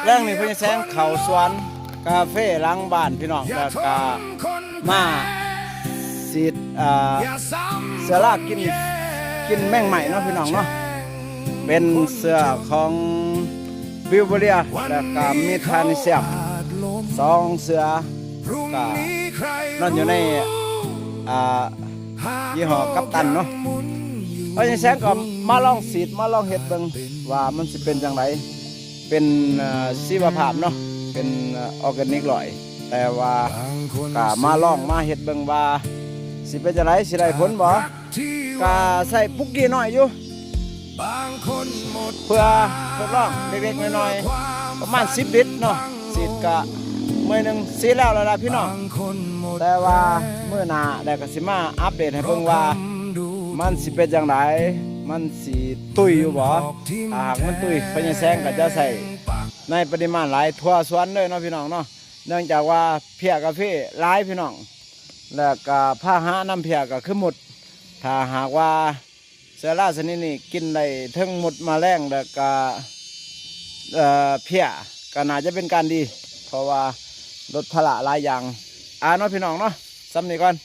แรงนี่เพิ่นแซงเข่าสวนกาเฟ่หลังบ้านพี่น้องแล้วก็มาสีดเสือลากกินแมงใหม่เนาะพี่น้องเนาะเป็นเสือของบิวเบเรียแล้วก็มีทานิเซียม2เสือก็นอนอยู่ในยี่ห้อกัปตันเนาะเพราะฉะนั้นแซงก็มาลองสีดมาลองเฮ็ดเบิ่งว่ามันสิเป็นจังไดเป็นชีวภาพเนาะเป็นออร์แกนิกร้อยแต่ว่าก็มาลองมาเฮ็ดเบิ่งว่าสิเป็นจังไดสิได้ผลบ่ก็ใส่ปุกกี้น้อยอยู่เพื่อทดลองเล็กๆน้อยๆประมาณ10 ลิตรเนาะสีดก็มื้อนึงสีดแล้วล่ะพี่น้องแต่ว่ามื้อหน้าได้ก็สิมาอัปเดตให้เบิ่งว่ามันสิเป็นจังไดมันสิตุ้ยอยู่บ่หากมันตุ้ยพญาแซงก็จะใส่ในปริมาณหลายทั่วสวนเลยเนาะพี่น้องเนาะเนื่องจากว่าเพียกาแฟหลายพี่น้องแล้วก็พาหะน้ำเพียก็คือหมดถ้าหากว่าเสือราชนิดนี้กินได้ทั้งหมดมาแรงแล้วก็เพียก็น่าจะเป็นการดีเพราะว่าลดภาระหลายอย่างเนาะพี่น้องเนาะซ้ำนี้ก่อน